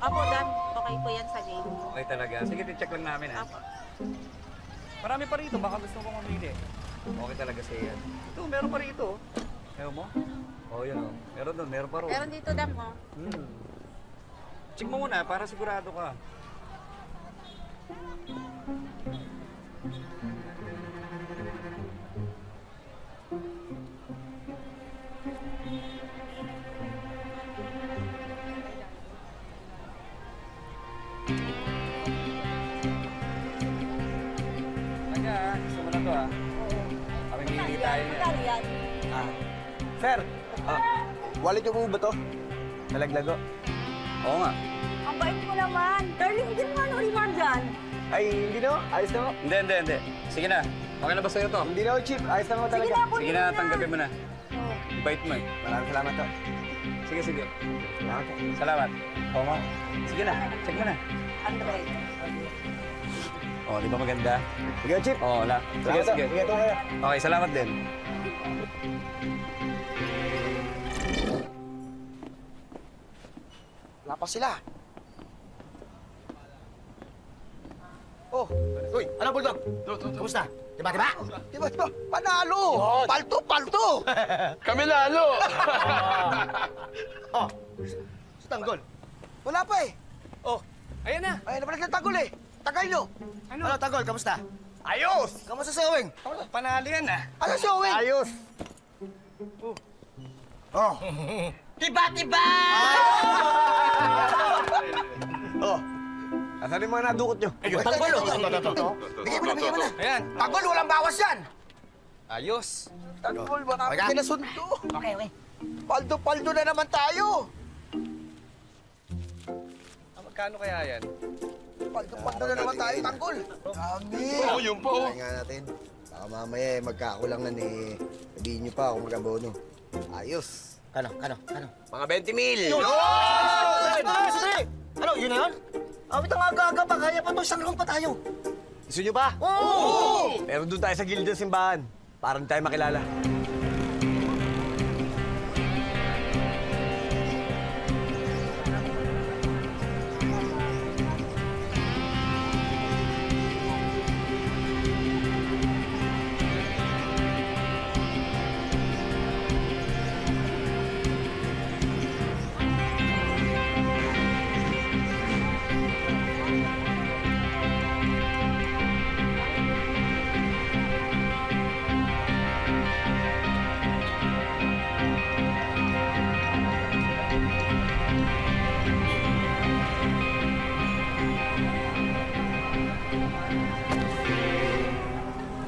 Apo, Dan. Okay po yan sa game. Okay talaga. Sige, check lang namin ha. Apo. Marami pa rito, baka gusto kong mamili. Okay talaga sa yan. Ito, meron pa rito. Ewan mo? Oh, yun oh. Meron doon, meron pa rin. Meron dito, Dan, mo. Check mo muna para sigurado ka. Kaya, gusto mo na to ah. Kami hindi tayo niya. Sir, wallet yung ba to? Nalaglago. Oo nga. Ang bait mo naman. Darling, hindi mo ano reward dyan. Ay, hindi na. Ayos na. Hindi. Sige na. Okay na ba sa'yo to? Hindi na, Chief. Ayos na Sige talaga. na, kunin Sige mo na, tanggapin mo na. Oh. Bait mo eh. Maraming salamat to. Sige. Salamat. Salamat. Oo nga. Sige na, check mo na. Andre. Oh, di ba maganda? Sige, Chief. Oo, wala. Sige, Salamat to. sige. Ingat po kayo. Okay, salamat din. Wala pa sila. Oh, uy, ano Bulldog? Kumusta? Diba? Diba? Panalo! Palto! Kami lalo! Oh, si Tanggol. Wala pa eh. Oh, ayan na. Ay, nabalik ng Tanggol eh. Tagal nyo. Ano, Tanggol, kamusta? Ayos! Kamusta si Oweng? Panalo yan ah. Ano si Oweng? Ayos. Oh. Tiba-tiba! Oh. Asan yung mga nadukot nyo? Tanggol, Bigay mo na. Ayan. Tanggol, walang bawas yan. Ayos. Tanggol, marami kinasundo. Okay. Paldo na naman tayo. Magkano kaya yan? Paldo na naman tayo, Tanggol. Dami. Oo, yun po. Kaya nga natin. Baka mamaya magkakulangan eh. Sabihin niyo pa kung mag-abono. Ayos. Kano? Mga 20 mil! Sandali! Ano, yun na yun? Awit ang aga-aga pa, kaya pa to, isang round pa tayo. Gusto nyo ba? Oo! Pero doon tayo sa gilid ng simbahan. Para hindi tayo makilala.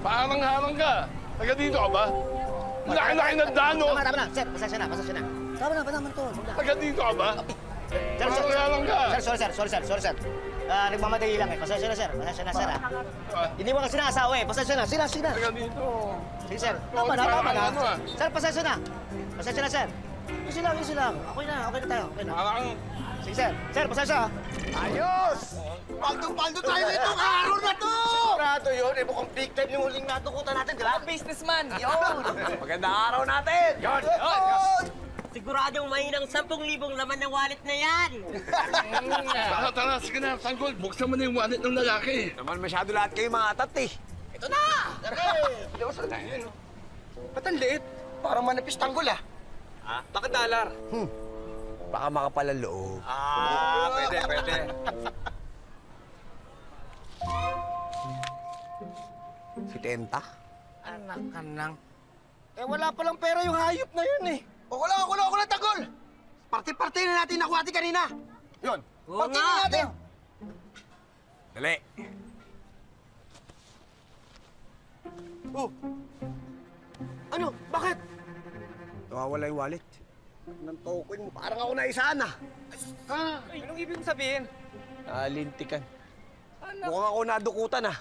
Parang-harang ka. Taga dito ka ba? Laki-laki ng dano. Tama na. Sir, pasensya na. Tama na to. Taga dito ka ba? Sir. Parang-harang ka. Sorry, sir. Nagmamadali lang eh. Pasensya na, sir. Sir. Hindi mo kasi sinaasawa eh. Pasensya na. Sila. Taga dito. Sige, sir. Tama na. Sir, pasensya na. Sir. Easy lang. Okay na tayo. Parang... Sige, sir. Sir, pasensya. Ayos! Paldo tayo itong araw na to! Sigurado yun. Mukhang big time yung huling natukutan natin, di ba? Businessman! Magandang araw natin! Yun! Siguradong mahirang 10,000 laman ng wallet na yan! Tara, sige na, Tanggol. Buksan mo na yung wallet ng lalaki. Naman masyado lahat kayo mga atat eh. Ito na! Ba't ang liit? Parang manipis Tanggol ah. Bakit dollar? Baka makapal ang loob. Pwede. Si Tenta? Anak ka nang. Eh wala palang pera yung hayop na yun eh. Ako lang, Tanggol! Party na natin nakuha natin kanina. Yun. Party na natin. Dali. Oh. Ano? Bakit? Nawawala yung wallet. Ng token mo. Parang ako naisaan ah. Anong ibig sabihin? Nalintikan. Mukhang ako nadukutan ah.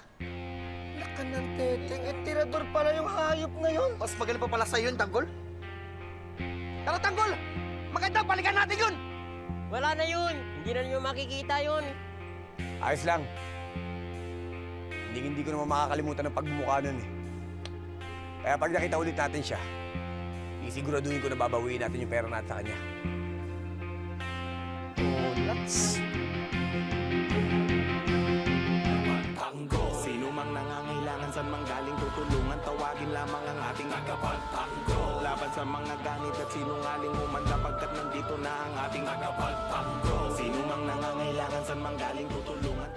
Laka ng teteng. Eh, tirador pala yung hayop na yun. Mas magaling pa pala sa'yo yun, Tanggol. Tara, Tanggol! Maganda, balikan natin yun! Wala na yun! Hindi na nyo makikita yun! Ayos lang. Hindi ko naman makakalimutan ang pagmumukha nun eh. Kaya pag nakita ulit natin siya, isiguraduhin ko na babawiin natin yung pera natin sa kanya. Nuts. sa mga ganit at sinungaling umanda pagkat nandito na ang ating tagapagtanggol. Sino mang nangangailangan, san mang galing tutulungan.